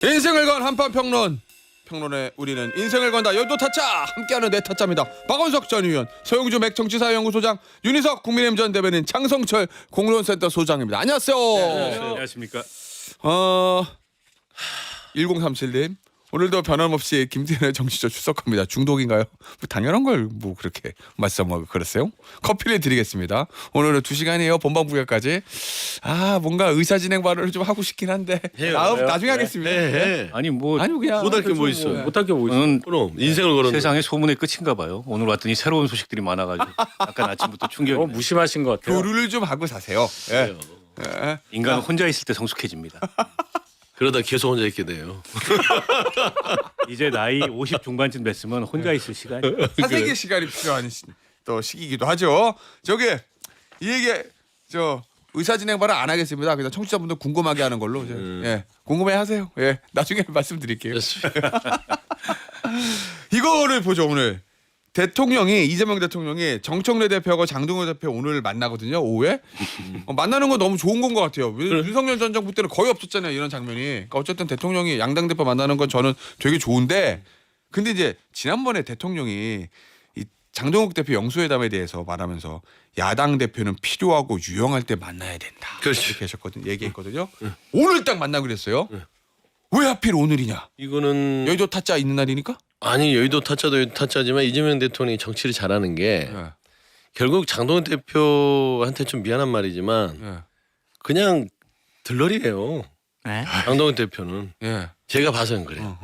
인생을 건 한판 평론에 우리는 인생을 건다 여의도 타짜 함께하는 네 타짜입니다. 박원석 전 의원, 서영주 맥정치사연구소장, 윤희석 국민의힘 전 대변인, 장성철 공론센터 소장입니다. 안녕하세요. 네, 안녕하십니까. 1037님 오늘도 변함없이 김태현의 정치조 출석합니다. 중독인가요? 뭐 당연한 걸 뭐 그렇게 말씀하고 그랬어요? 커피를 드리겠습니다. 오늘은 2시간이에요. 본방부결까지. 뭔가 의사진행 발언을 좀 하고 싶긴 한데 나중에 하겠습니다. 아니 뭐 아니 그냥 못할 게 뭐 있어요? 못할 게 뭐 있어요? 그럼 인생을 걸었는데. 세상에 소문의 끝인가 봐요. 오늘 왔더니 새로운 소식들이 많아가지고 약간 아침부터 충격이. 무심하신 것 같아요. 교류를 좀 하고 사세요. 예. 예. 인간은 혼자 있을 때 성숙해집니다. 그러다 계속 혼자 있게 돼요. 이제 나이 50 중반쯤 됐으면 혼자 있을 시간이. 사색의 시간이 필요한 또 시기이기도 하죠. 저기 이 얘기 저 의사진행 발언 안 하겠습니다. 그냥 청취자분들 궁금하게 하는 걸로 예 궁금해하세요. 예 나중에 말씀드릴게요. 이거를 보죠. 오늘 대통령이 이재명 대통령이 정청래 대표하고 장동현 대표 오늘 만나거든요. 오후에 만나는 건 너무 좋은 건 것 같아요. 윤석열 전 정부 때는 거의 없었잖아요. 이런 장면이. 그러니까 어쨌든 대통령이 양당 대표 만나는 건 저는 되게 좋은데 근데 이제 지난번에 대통령이 이 장동욱 대표 영수회담에 대해서 말하면서 야당 대표는 필요하고 유용할 때 만나야 된다. 그렇지. 이렇게 하셨거든요. 얘기했거든요. 오늘 딱 만나기로 그랬어요. 왜 하필 오늘이냐? 이거는 여의도 타짜 있는 날이니까? 아니 여의도 타짜도 여의도 타짜지만 이재명 대통령이 정치를 잘하는 게 예. 결국 장동현 대표한테 좀 미안한 말이지만 예. 그냥 들러리예요. 네? 장동현 대표는 예. 제가 봐서는 그래요.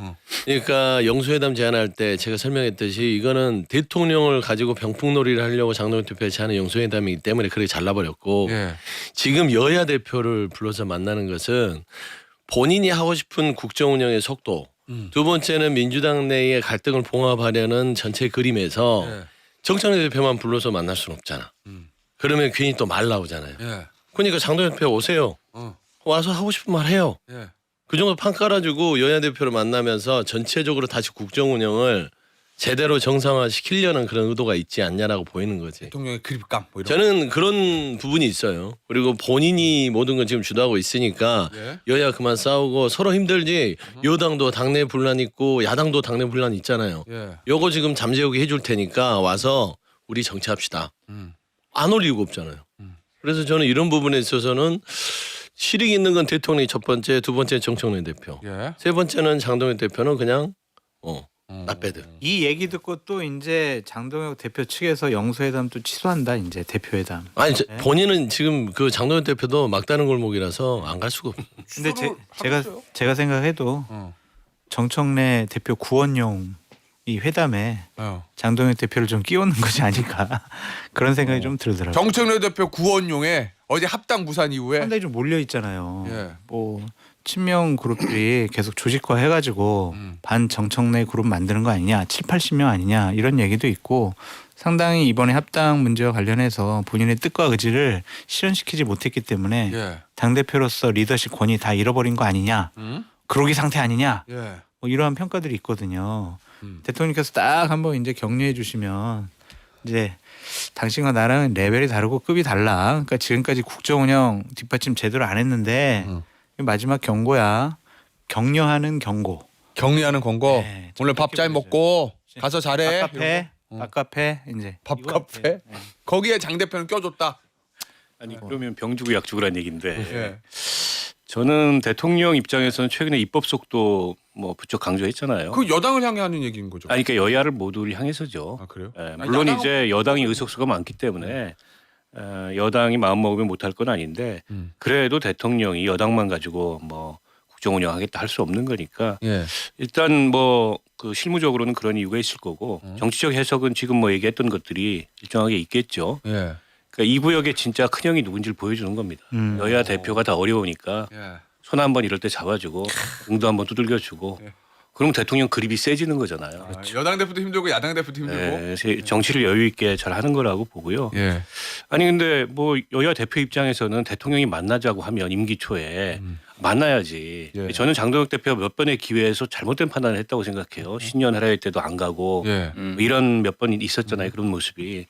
그러니까 영수회담 제안할 때 제가 설명했듯이 이거는 대통령을 가지고 병풍놀이를 하려고 장동현 대표가 제안한 영수회담이기 때문에 그렇게 잘라버렸고 예. 지금 여야 대표를 불러서 만나는 것은 본인이 하고 싶은 국정 운영의 속도 두 번째는 민주당 내의 갈등을 봉합하려는 전체 그림에서 예. 정청래 대표만 불러서 만날 수는 없잖아. 그러면 괜히 또 말 나오잖아요. 예. 그러니까 장동현 대표 오세요. 와서 하고 싶은 말 해요. 예. 그 정도 판 깔아주고 여야 대표를 만나면서 전체적으로 다시 국정 운영을 제대로 정상화 시키려는 그런 의도가 있지 않냐라고 보이는 거지. 대통령의 그립감 뭐 이런. 저는 그런 부분이 있어요. 그리고 본인이 모든 걸 지금 주도하고 있으니까 예. 여야 그만 싸우고 서로 힘들지. 여당도 당내 분란 있고 야당도 당내 분란 있잖아요. 예. 요거 지금 잠재우기 해줄 테니까 와서 우리 정치합시다. 안 올 이유가 없잖아요. 그래서 저는 이런 부분에 있어서는 실익 있는 건 대통령이 첫 번째, 두 번째 정청래 대표, 예. 세 번째는 장동현 대표는 그냥 나빼드. 이 얘기 듣고 또 이제 장동혁 대표 측에서 영수회담 또 취소한다 이제 대표회담. 아니 본인은 지금 그 장동현 대표도 막다른 골목이라서 안 갈 수가 없어. 근데 하겠어요? 제가 생각해도 정청래 대표 구원용 이 회담에 장동혁 대표를 좀 끼얹는 것이 아닐까 그런 생각이 좀 들더라고요. 정청래 대표 구원용에 어제 합당 무산 이후에 상당히 좀 몰려 있잖아요. 예. 뭐 친명 그룹들이 계속 조직화 해가지고 반 정청래 그룹 만드는 거 아니냐, 7, 80명 아니냐 이런 얘기도 있고 상당히 이번에 합당 문제와 관련해서 본인의 뜻과 의지를 실현시키지 못했기 때문에 예. 당 대표로서 리더십 권위 다 잃어버린 거 아니냐, 그러기 상태 아니냐, 예. 뭐 이러한 평가들이 있거든요. 대통령께서 딱 한번 이제 격려해 주시면 이제 당신과 나랑은 레벨이 다르고 급이 달라. 그러니까 지금까지 국정 운영 뒷받침 제대로 안 했는데 마지막 경고야. 격려하는 경고. 격리하는 권고. 네, 오늘 밥 잘 먹고 가서 잘해. 밥카페, 밥카페 이제 밥카페. 이거. 네. 거기에 장 대표는 껴줬다. 아니 그러면 병 주고 약 주고란 얘기인데 예. 저는 대통령 입장에서는 최근에 입법 속도 뭐 부쩍 강조했잖아요. 그 여당을 향해 하는 얘기인 거죠. 아니 그러니까 여야를 모두를 향해서죠. 아 그래요? 예, 물론 야당은- 이제 여당이 의석수가 많기 때문에 여당이 마음 먹으면 못할 건 아닌데 그래도 대통령이 여당만 가지고 뭐 국정 운영하겠다 할 수 없는 거니까 예. 일단 뭐 그 실무적으로는 그런 이유가 있을 거고 정치적 해석은 지금 뭐 얘기했던 것들이 일정하게 있겠죠. 예. 그러니까 이 구역의 진짜 큰형이 누군지를 보여주는 겁니다. 여야 대표가 다 어려우니까 예. 손 한번 이럴 때 잡아주고 응도 한번 두들겨주고 예. 그럼 대통령 그립이 세지는 거잖아요. 여당 대표도 힘들고 야당 대표도 힘들고. 예, 정치를 여유 있게 잘 하는 거라고 보고요. 예. 아니 근데 뭐 여야 대표 입장에서는 대통령이 만나자고 하면 임기 초에 만나야지. 예. 저는 장동혁 대표가 몇 번의 기회에서 잘못된 판단을 했다고 생각해요. 신년 할애회 때도 안 가고 예. 뭐 이런 몇 번 있었잖아요. 그런 모습이.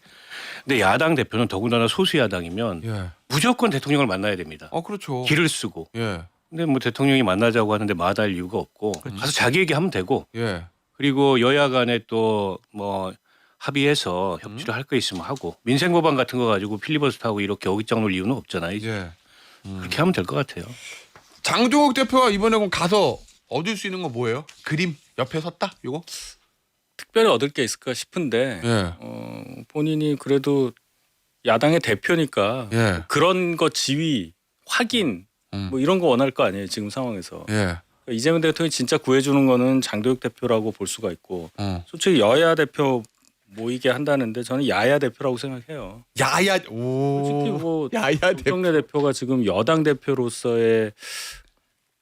근데 야당 대표는 더군다나 소수 야당이면 예. 무조건 대통령을 만나야 됩니다. 그렇죠. 길을 쓰고. 예. 근데 뭐 대통령이 만나자고 하는데 마다할 이유가 없고 가서 자기 얘기하면 되고 예. 그리고 여야 간에 또 뭐 합의해서 협치를 할 거 있으면 하고 민생 법안 같은 거 가지고 필리버스터하고 이렇게 어깃장 놓을 이유는 없잖아요. 예. 그렇게 하면 될 것 같아요. 장종욱 대표가 이번에 그럼 가서 얻을 수 있는 건 뭐예요? 그림 옆에 섰다? 이거? 특별히 얻을 게 있을까 싶은데 예. 본인이 그래도 야당의 대표니까 예. 그런 거 지위 확인 뭐 이런 거 원할 거 아니에요 지금 상황에서. 예. 이재명 대통령이 진짜 구해주는 거는 장도혁 대표라고 볼 수가 있고 솔직히 여야 대표 모이게 한다는데 저는 야야 대표라고 생각해요. 야야. 솔직히 오. 뭐 야야 대표. 정청래 대표가 지금 여당 대표로서의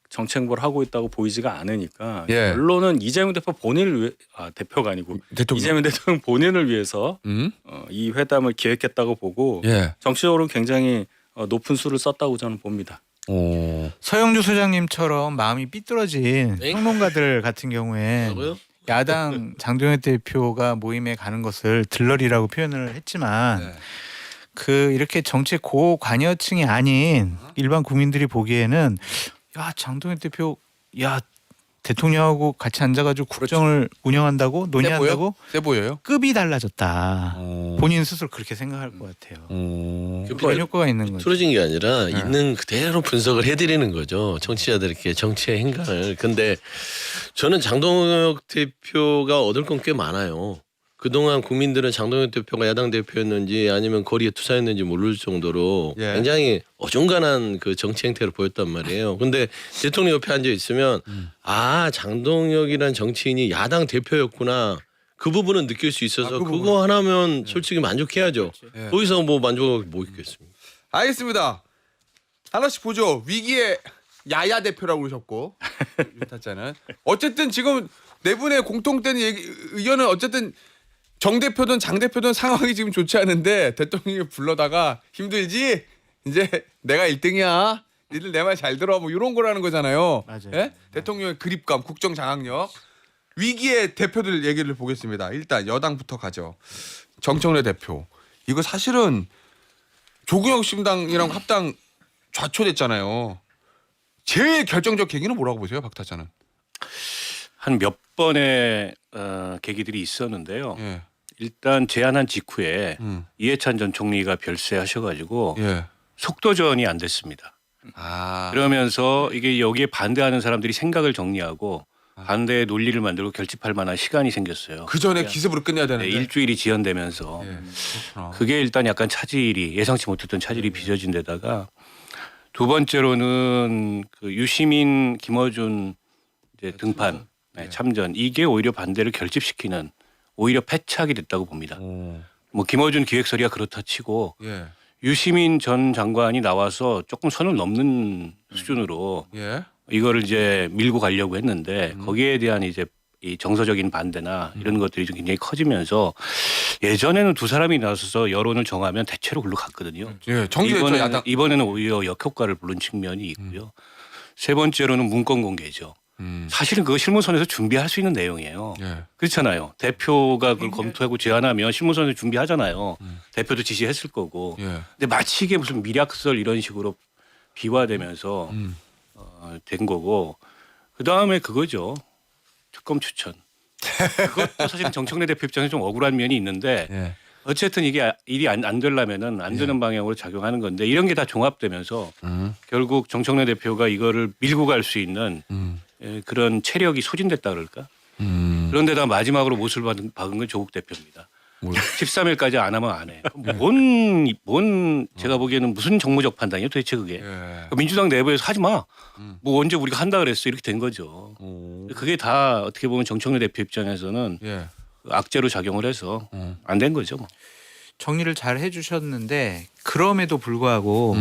정치 행보를 하고 있다고 보이지가 않으니까 예. 언론은 이재명 대표 본인을 위해 대표가 아니고 대통령. 이재명 대통령 본인을 위해서 음? 이 회담을 기획했다고 보고 예. 정치적으로 굉장히 높은 수를 썼다고 저는 봅니다. 오. 서영주 소장님처럼 마음이 삐뚤어진 네? 평론가들 같은 경우에 뭐라고요? 야당 장동혁 대표가 모임에 가는 것을 들러리라고 표현을 했지만 네. 그 이렇게 정치 고관여층이 아닌 일반 국민들이 보기에는 야 장동혁 대표 야 대통령하고 같이 앉아가지고 국정을 운영한다고 논의한다고 세 보여요? 급이 달라졌다. 오. 본인 스스로 그렇게 생각할 것 같아요. 오. 그런 효과가 있는 거죠. 틀어진 게 아니라 있는 그대로 분석을 해드리는 거죠. 정치자들에게 정치의 행간을. 근데 저는 장동혁 대표가 얻을 건 꽤 많아요. 그동안 국민들은 장동혁 대표가 야당 대표였는지 아니면 거리에 투사했는지 모를 정도로 예. 굉장히 어중간한 그 정치 행태를 보였단 말이에요. 근데 대통령 옆에 앉아 있으면 아 장동혁이란 정치인이 야당 대표였구나. 그 부분은 느낄 수 있어서 그 부분. 그거 하나면 솔직히 만족해야죠. 예. 거기서 뭐 만족하고 뭐 있겠습니까? 알겠습니다. 하나씩 보죠. 위기의 야야 대표라고 그러셨고 유타자는 어쨌든 지금 네 분의 공통된 의견은 어쨌든 정 대표든 장 대표든 상황이 지금 좋지 않은데 대통령이 불러다가 힘들지? 이제 내가 1등이야. 니들 내 말 잘 들어. 뭐 이런 거라는 거잖아요. 맞아요. 예? 대통령의 그립감, 국정 장악력. 위기의 대표들 얘기를 보겠습니다. 일단 여당부터 가죠. 정청래 대표. 이거 사실은 조국혁 신당이랑 합당 좌초됐잖아요. 제일 결정적 계기는 뭐라고 보세요, 박 타자는? 한 몇 번의 계기들이 있었는데요. 예. 일단 제안한 직후에 음. 이해찬 전 총리가 별세하셔가지고 예. 속도전이 안 됐습니다. 아. 그러면서 이게 여기에 반대하는 사람들이 생각을 정리하고 반대의 논리를 만들고 결집할 만한 시간이 생겼어요. 그 전에 기습으로 끝내야 네, 되는데. 일주일이 지연되면서 예. 그렇구나. 그게 일단 약간 차질이 예상치 못했던 차질이 빚어진 데다가 두 번째로는 그 유시민 김어준 이제 등판 네, 참전 이게 오히려 반대를 결집시키는 오히려 패착이 됐다고 봅니다. 오. 뭐 김어준 기획설이야 그렇다 치고 예. 유시민 전 장관이 나와서 조금 선을 넘는 수준으로 예. 이거를 이제 밀고 가려고 했는데 거기에 대한 이제 이 정서적인 반대나 이런 것들이 좀 굉장히 커지면서 예전에는 두 사람이 나서서 여론을 정하면 대체로 글로 갔거든요. 예. 정기됐죠 야당. 이번에는 오히려 역효과를 부른 측면이 있고요. 세 번째로는 문건 공개죠. 사실은 그거 실무선에서 준비할 수 있는 내용이에요. 예. 그렇잖아요. 대표가 그걸 검토하고 제안하면 실무선에서 준비하잖아요. 대표도 지시했을 거고. 예. 근데 마치 이게 무슨 미략설 이런 식으로 비화되면서 된 거고. 그 다음에 그거죠. 특검 추천. 그것도 사실은 정청래 대표 입장에서 좀 억울한 면이 있는데 예. 어쨌든 이게 일이 안 되려면은 안 되는 방향으로 작용하는 건데 이런 게 다 종합되면서 결국 정청래 대표가 이거를 밀고 갈 수 있는 그런 체력이 소진됐다 그럴까? 그런데다 마지막으로 못을 박은 건 조국 대표입니다. 13일까지 안 하면 안 해. 뭔 제가 보기에는 무슨 정무적 판단이에요 도대체 그게. 예. 민주당 내부에서 하지 마. 뭐 언제 우리가 한다 그랬어 이렇게 된 거죠. 오. 그게 다 어떻게 보면 정청래 대표 입장에서는 예. 악재로 작용을 해서 안 된 거죠. 뭐. 정리를 잘 해주셨는데 그럼에도 불구하고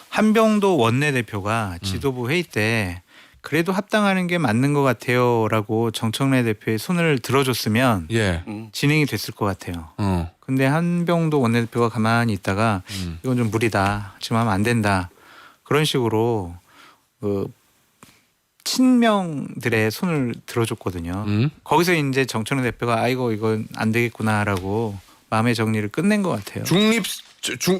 한병도 원내대표가 지도부 회의 때 그래도 합당하는 게 맞는 것 같아요라고 정청래 대표의 손을 들어줬으면 예. 진행이 됐을 것 같아요. 어. 근데 한병도 원내대표가 가만히 있다가 이건 좀 무리다. 지금 하면 안 된다. 그런 식으로 그 친명들의 손을 들어줬거든요. 거기서 이제 정청래 대표가 아이고 이건 안 되겠구나라고 마음의 정리를 끝낸 것 같아요.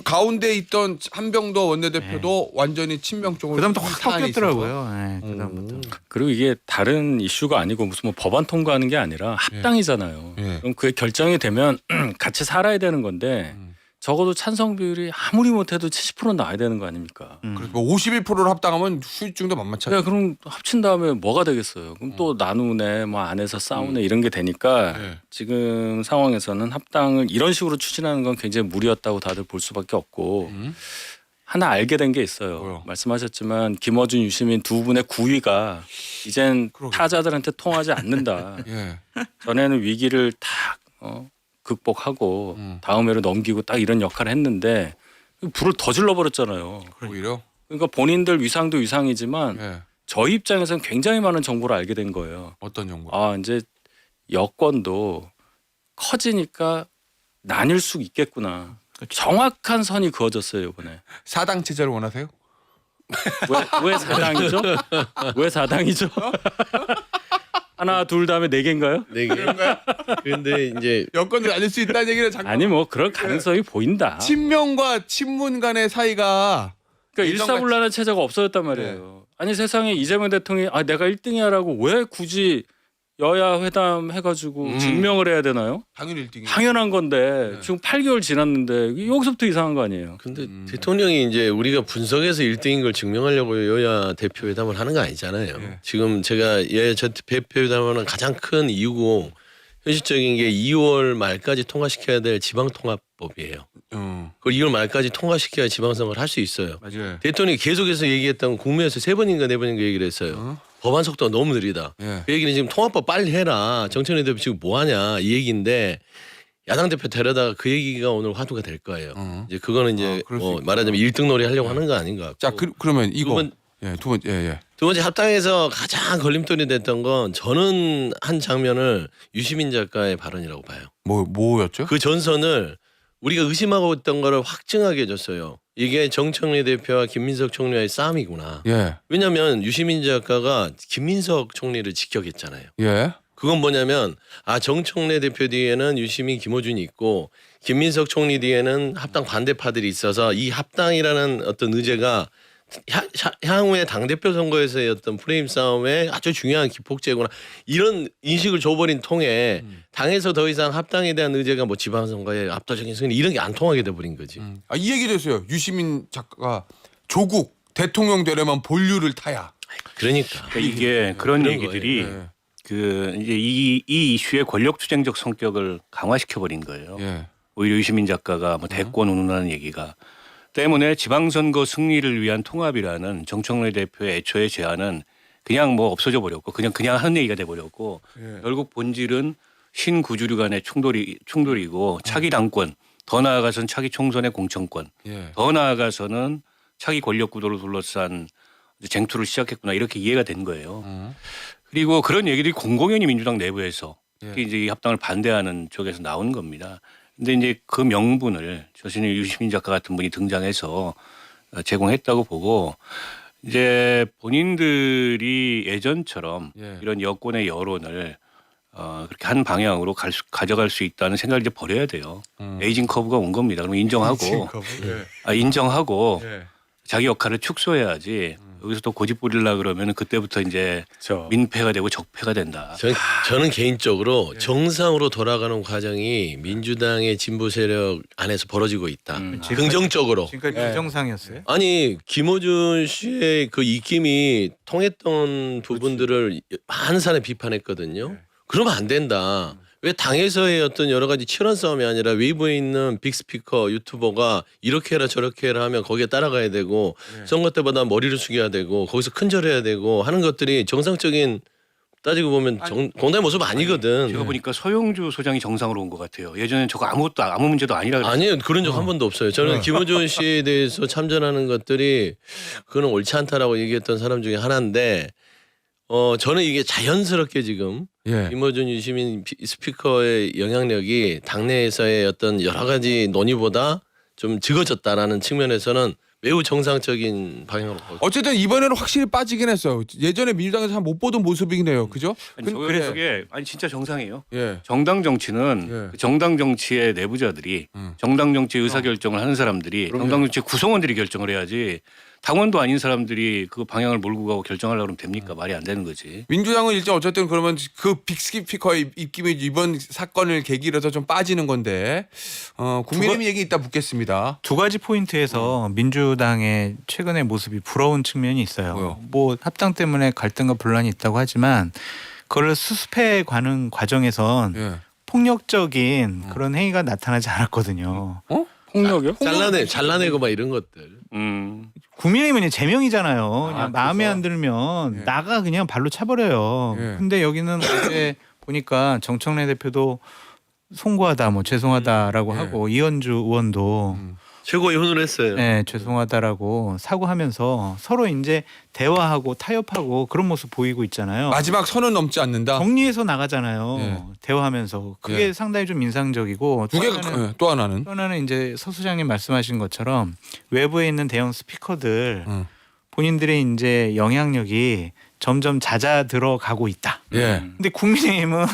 가운데 있던 한병도 원내대표도 완전히 친명 쪽으로 그다음부터 확 이탈이 바뀌었더라고요. 네, 그다음부터. 그리고 이게 다른 이슈가 아니고 무슨 뭐 법안 통과하는 게 아니라 합당이잖아요. 예. 그럼 그게 결정이 되면 같이 살아야 되는 건데 적어도 찬성 비율이 아무리 못해도 70% 나와야 되는 거 아닙니까? 그래서 뭐 51%를 합당하면 후유증도 만만치 않아요. 야, 그럼 합친 다음에 뭐가 되겠어요? 그럼 또 나누네, 뭐 안에서 싸우네 이런 게 되니까 예. 지금 상황에서는 합당을 이런 식으로 추진하는 건 굉장히 무리였다고 다들 볼 수밖에 없고 하나 알게 된 게 있어요. 뭐요? 말씀하셨지만 김어준, 유시민 두 분의 구위가 이젠 그러게요. 타자들한테 통하지 않는다. 예. 전에는 위기를 딱 극복하고 다음 해로 넘기고 딱 이런 역할을 했는데 불을 더 질러버렸잖아요. 오히려. 그러니까 본인들 위상도 위상이지만 예. 저희 입장에서는 굉장히 많은 정보를 알게 된 거예요. 어떤 정보? 아 이제 여권도 커지니까 나뉠 수 있겠구나. 정확한 선이 그어졌어요 이번에. 사당 체제를 원하세요? 왜 사당이죠? 왜 사당이죠? 하나 둘 다음에 네 개인가요? 네 개. 근데 이제 여권을 알릴 수 있다는 얘기는 잠깐. 아니 뭐 그런 가능성이 보인다. 친명과 친문 간의 사이가 그러니까 예전같이- 일사불란한 체제가 없어졌단 말이에요. 아니 세상에 이재명 대통령이 아 내가 1등이야라고 왜 굳이 여야 회담 해가지고 증명을 해야 되나요? 당연히 1등이. 당연한 건데 지금 8개월 지났는데 여기서부터 이상한 거 아니에요? 근데 대통령이 이제 우리가 분석해서 1등인 걸 증명하려고 여야 대표 회담을 하는 거 아니잖아요. 예. 지금 제가 여야 대표 회담하는 가장 큰 이유고 현실적인 게 2월 말까지 통과시켜야 될 지방통합법이에요. 그걸 2월 말까지 통과시켜야 지방선거를 할 수 있어요. 맞아요. 대통령이 계속해서 얘기했던 건 국무에서 3번인가 4번인가 얘기를 했어요. 법안 속도가 너무 느리다. 예. 그 얘기는 지금 통합법 빨리 해라. 정청래 대표 지금 뭐 하냐 이 얘기인데 야당 대표 데려다가 그 얘기가 오늘 화두가 될 거예요. 이제 그거는 이제 그럴 수 뭐 있겠다. 말하자면 1등 놀이 하려고 하는 거 아닌가. 자, 그러면 이거. 번- 두 번째. 예. 두 번째 합당에서 가장 걸림돌이 됐던 건 저는 한 장면을 유시민 작가의 발언이라고 봐요. 뭐였죠? 그 전선을 우리가 의심하고 있던 거를 확증하게 해줬어요. 이게 정청래 대표와 김민석 총리와의 싸움이구나. 예. 왜냐하면 유시민 작가가 김민석 총리를 직격했잖아요. 예. 그건 뭐냐면 정청래 대표 뒤에는 유시민 김어준이 있고 김민석 총리 뒤에는 합당 반대파들이 있어서 이 합당이라는 어떤 의제가 향후의 당대표 선거에서의 어떤 프레임 싸움에 아주 중요한 기폭제구나 이런 인식을 줘버린 통에 당에서 더 이상 합당에 대한 의제가 뭐 지방선거의 압도적인 승리 이런 게 안 통하게 돼버린 거지. 이 얘기도 했어요. 유시민 작가가 조국 대통령 되려면 본류를 타야. 그러니까 그러니까 이게 그런 그런 얘기들이 거예요. 예. 그 이제 이 이슈의 권력 투쟁적 성격을 강화시켜 버린 거예요. 예. 오히려 유시민 작가가 뭐 대권 운운하는 얘기가 때문에 지방선거 승리를 위한 통합이라는 정청래 대표의 애초의 제안은 그냥 뭐 없어져 버렸고 그냥 하는 얘기가 돼 버렸고 예. 결국 본질은 신구주류 간의 충돌이고 차기 당권 더 나아가서는 차기 총선의 공천권 예. 더 나아가서는 차기 권력 구도를 둘러싼 쟁투를 시작했구나 이렇게 이해가 된 거예요. 그리고 그런 얘기들이 공공연히 민주당 내부에서 특히 이제 이 합당을 반대하는 쪽에서 나온 겁니다. 근데 이제 그 명분을 조선의 유시민 작가 같은 분이 등장해서 제공했다고 보고 이제 본인들이 예전처럼 예. 이런 여권의 여론을 그렇게 한 방향으로 가져갈 수 있다는 생각을 이제 버려야 돼요. 에이징 커브가 온 겁니다. 그럼 인정하고 인정하고 예. 자기 역할을 축소해야지 여기서 또 고집 부리려 그러면 그때부터 이제 그렇죠. 민폐가 되고 적폐가 된다. 저는 개인적으로 정상으로 돌아가는 과정이 민주당의 진보 세력 안에서 벌어지고 있다. 긍정적으로. 지금까지 네. 비정상이었어요. 아니 김어준 씨의 그 입김이 통했던 부분들을 많은 사람이 비판했거든요. 그러면 안 된다. 왜 당에서의 어떤 여러 가지 치열한 싸움이 아니라 외부에 있는 빅스피커 유튜버가 이렇게 해라 저렇게 해라 하면 거기에 따라가야 되고 선거 때마다 머리를 숙여야 되고 거기서 큰절해야 되고 하는 것들이 정상적인 따지고 보면 공당의 모습 아니거든. 제가 보니까 서용주 소장이 정상으로 온 것 같아요. 예전엔 저거 아무 문제도 아니라 그랬어요. 아니요 그런 적 한 번도 없어요. 저는 김어준 씨에 대해서 참전하는 것들이 그거는 옳지 않다라고 얘기했던 사람 중에 하나인데 저는 이게 자연스럽게 지금 예. 김어준 유시민 스피커의 영향력이 당내에서의 어떤 여러 가지 논의보다 좀 적어졌다라는 측면에서는 매우 정상적인 방향으로 가고 어쨌든 이번에는 확실히 빠지긴 했어요. 예전에 민주당에서 잘 못 보던 모습이네요. 그죠? 아니, 그래서 저게 아니 진짜 정상이에요. 예. 정당 정치는 예. 그 정당 정치의 내부자들이 정당 정치 의사 결정을 하는 사람들이 정당 정치 구성원들이 결정을 해야지 당원도 아닌 사람들이 그 방향을 몰고 가고 결정하려고 그러면 됩니까? 말이 안 되는 거지. 민주당은 일단 어쨌든 그러면 그 빅스피커의 입김이 이번 사건을 계기로 해서 좀 빠지는 건데 국민의힘 얘기 이따 묻겠습니다. 두 가지 포인트에서 민주당의 최근의 모습이 부러운 측면이 있어요. 뭐요? 뭐 합당 때문에 갈등과 분란이 있다고 하지만 그걸 수습해 가는 과정에선 예. 폭력적인 그런 행위가 나타나지 않았거든요. 폭력이요? 잘라내고 막 이런 것들. 국민의힘은 제명이잖아요. 그냥 아, 마음에 그래서? 안 들면 예. 나가 그냥 발로 차버려요. 예. 근데 여기는 어제 보니까 정청래 대표도 송구하다, 뭐 죄송하다라고 예. 하고 이현주 의원도 최고의 혼을 했어요. 네, 죄송하다라고 사과하면서 서로 이제 대화하고 타협하고 그런 모습 보이고 있잖아요. 마지막 선은 넘지 않는다. 정리해서 나가잖아요. 예. 대화하면서 그게 예. 상당히 좀 인상적이고 두 개가 또 하나는 또 하나는 이제 서 소장님 말씀하신 것처럼 외부에 있는 대형 스피커들 본인들의 이제 영향력이 점점 잦아들어 가고 있다. 예. 근데 국민의힘은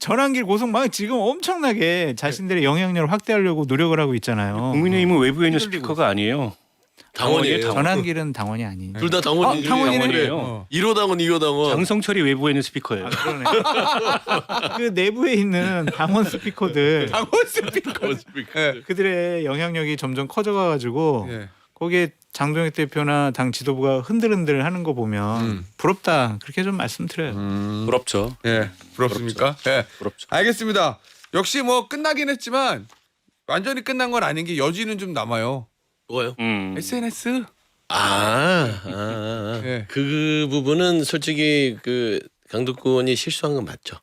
전환길 고속 막 지금 엄청나게 자신들의 영향력을 확대하려고 노력을 하고 있잖아요. 국민의힘은 외부에 있는 스피커가 아니에요. 당원이에요. 당원. 전환길은 당원이 아니죠. 둘 다 당원이죠. 당원이에요. 1호 당원, 2호 당원. 장성철이 외부에 있는 스피커예요. 그러네. 그 내부에 있는 당원 스피커들 당원 스피커. 예. 그들의 영향력이 점점 커져가지고 예. 거기에 장동혁 대표나 당 지도부가 흔들흔들 하는 거 보면 부럽다 그렇게 좀 말씀드려요. 부럽죠. 예. 부럽습니까? 예. 부럽죠. 알겠습니다. 역시 뭐 끝나긴 했지만 완전히 끝난 건 아닌 게 여지는 좀 남아요. 뭐요? SNS. 예. 그 부분은 솔직히 그 강덕구원이 실수한 건 맞죠.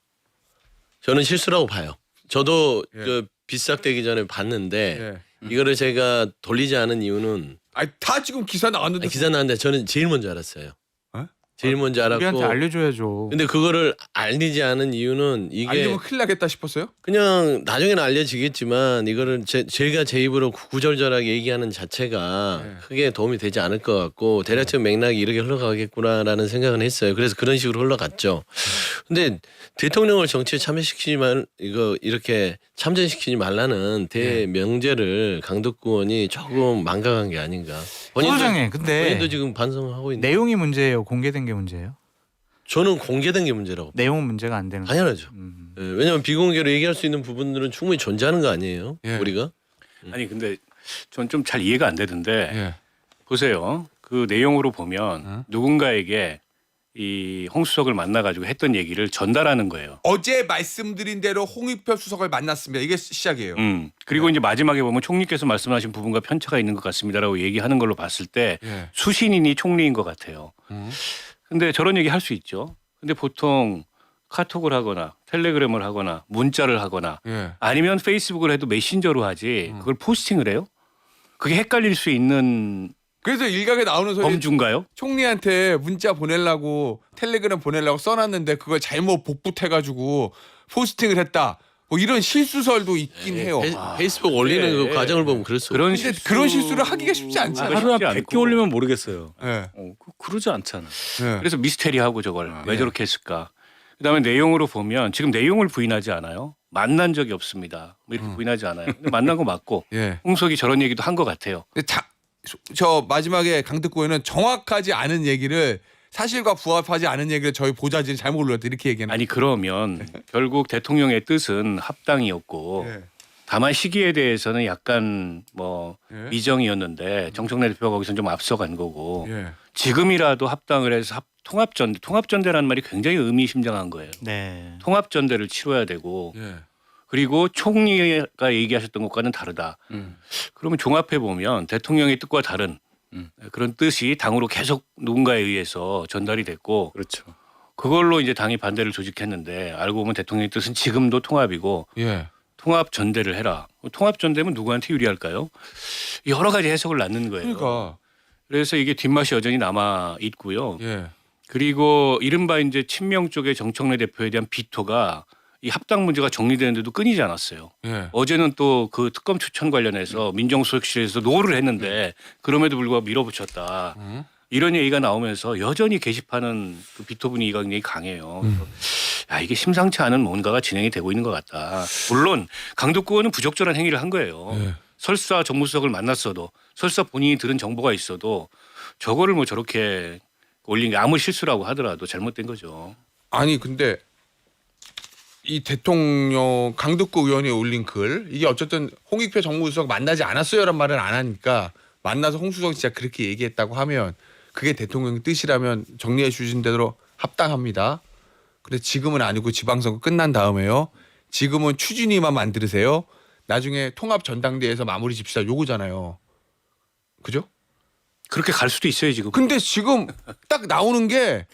저는 실수라고 봐요. 저도 예. 그 비싹되기 전에 봤는데 예. 이거를 제가 돌리지 않은 이유는 아니 다 지금 기사 나왔는데 기사 나왔는데 저는 제일 먼저 알았어요. 어? 제일 먼저 알았고. 우리한테 알려줘야죠. 근데 그거를 알리지 않은 이유는 이게 알리면 큰일 나겠다 싶었어요? 그냥 나중에는 알려지겠지만 이거를 제가 제 입으로 구절절하게 얘기하는 자체가 네. 크게 도움이 되지 않을 것 같고 대략적 맥락이 이렇게 흘러가겠구나라는 생각은 했어요. 그래서 그런 식으로 흘러갔죠. 근데 대통령을 정치에 참여시키지 말 이거 이렇게 참전시키지 말라는 대명제를 강덕구 의원이 조금 망각한 게 아닌가. 소장님 근데 본인도 지금 반성을 하고 있는. 내용이 문제예요. 공개된 게 문제예요. 저는 공개된 게 문제라고. 내용은 문제가 안 되는. 당연하죠. 예, 왜냐하면 비공개로 얘기할 수 있는 부분들은 충분히 존재하는 거 아니에요? 예. 우리가? 아니 근데 전 좀 잘 이해가 안 되는데 예. 보세요. 그 내용으로 보면 누군가에게 이 홍수석을 만나가지고 했던 얘기를 전달하는 거예요. 어제 말씀드린 대로 홍익표 수석을 만났습니다. 이게 시작이에요. 그리고 이제 마지막에 보면 총리께서 말씀하신 부분과 편차가 있는 것 같습니다라고 얘기하는 걸로 봤을 때 예. 수신인이 총리인 것 같아요. 근데 저런 얘기 할 수 있죠. 근데 보통 카톡을 하거나 텔레그램을 하거나 문자를 하거나 예. 아니면 페이스북을 해도 메신저로 하지 그걸 포스팅을 해요? 그게 헷갈릴 수 있는 그래서 일각에 나오는 소리 범주인가요? 총리한테 문자 보내려고 텔레그램 보내려고 써놨는데 그걸 잘못 복붙해가지고 포스팅을 했다. 뭐 이런 실수설도 있긴 해요. 페이스북 올리는 네. 그 과정을 보면 그럴 수. 그런 근데 실수... 그런 실수를 하기가 쉽지 않잖아요. 하루에 쉽지 100개 않고. 올리면 모르겠어요. 예. 그러지 않잖아. 예. 그래서 미스테리하고 저걸 왜 예. 저렇게 했을까? 그다음에 내용으로 보면 지금 내용을 부인하지 않아요. 만난 적이 없습니다. 뭐 이렇게 부인하지 않아요. 근데 만난 거 맞고 예. 홍석이 저런 얘기도 한 것 같아요. 근데 저 마지막에 강특구에는 정확하지 않은 얘기를 사실과 부합하지 않은 얘기를 저희 보좌진이 잘못 올렸다 이렇게 얘기하는. 아니 그러면 결국 대통령의 뜻은 합당이었고 예. 다만 시기에 대해서는 약간 뭐 예. 미정이었는데 정청래 대표가 거기서 좀 앞서간 거고 예. 지금이라도 합당을 해서 통합전대라는 말이 굉장히 의미심장한 거예요. 네. 통합전대를 치러야 되고 예. 그리고 총리가 얘기하셨던 것과는 다르다. 그러면 종합해 보면 대통령의 뜻과 다른 그런 뜻이 당으로 계속 누군가에 의해서 전달이 됐고 그렇죠. 그걸로 이제 당이 반대를 조직했는데 알고 보면 대통령의 뜻은 지금도 통합이고 예. 통합 전대를 해라. 통합 전대면 누구한테 유리할까요? 여러 가지 해석을 낳는 거예요. 그러니까. 그래서 이게 뒷맛이 여전히 남아 있고요. 예. 그리고 이른바 이제 친명 쪽의 정청래 대표에 대한 비토가 이 합당 문제가 정리되는데도 끊이지 않았어요. 예. 어제는 또 그 특검 추천 관련해서 민정수석실에서 노를 했는데 그럼에도 불구하고 밀어붙였다. 이런 얘기가 나오면서 여전히 게시판은 그 비토분위기가 굉장히 강해요. 그래서 야, 이게 심상치 않은 뭔가가 진행이 되고 있는 것 같다. 물론 강덕구 의원은 부적절한 행위를 한 거예요. 네. 설사 정무수석을 만났어도 설사 본인이 들은 정보가 있어도 저거를 뭐 저렇게 올린 게 아무 실수라고 하더라도 잘못된 거죠. 아니 근데 이 대통령 강덕구 의원이 올린 글 이게 어쨌든 홍익표 정무수석 만나지 않았어요란 말을 안 하니까 만나서 홍 수석 진짜 그렇게 얘기했다고 하면 그게 대통령 뜻이라면 정리해 주신 대로 합당합니다. 근데 지금은 아니고 지방선거 끝난 다음에요. 지금은 추진위만 만들으세요. 나중에 통합 전당대회에서 마무리 집시다 요거잖아요. 그죠? 그렇게 갈 수도 있어요 지금. 근데 지금 딱 나오는 게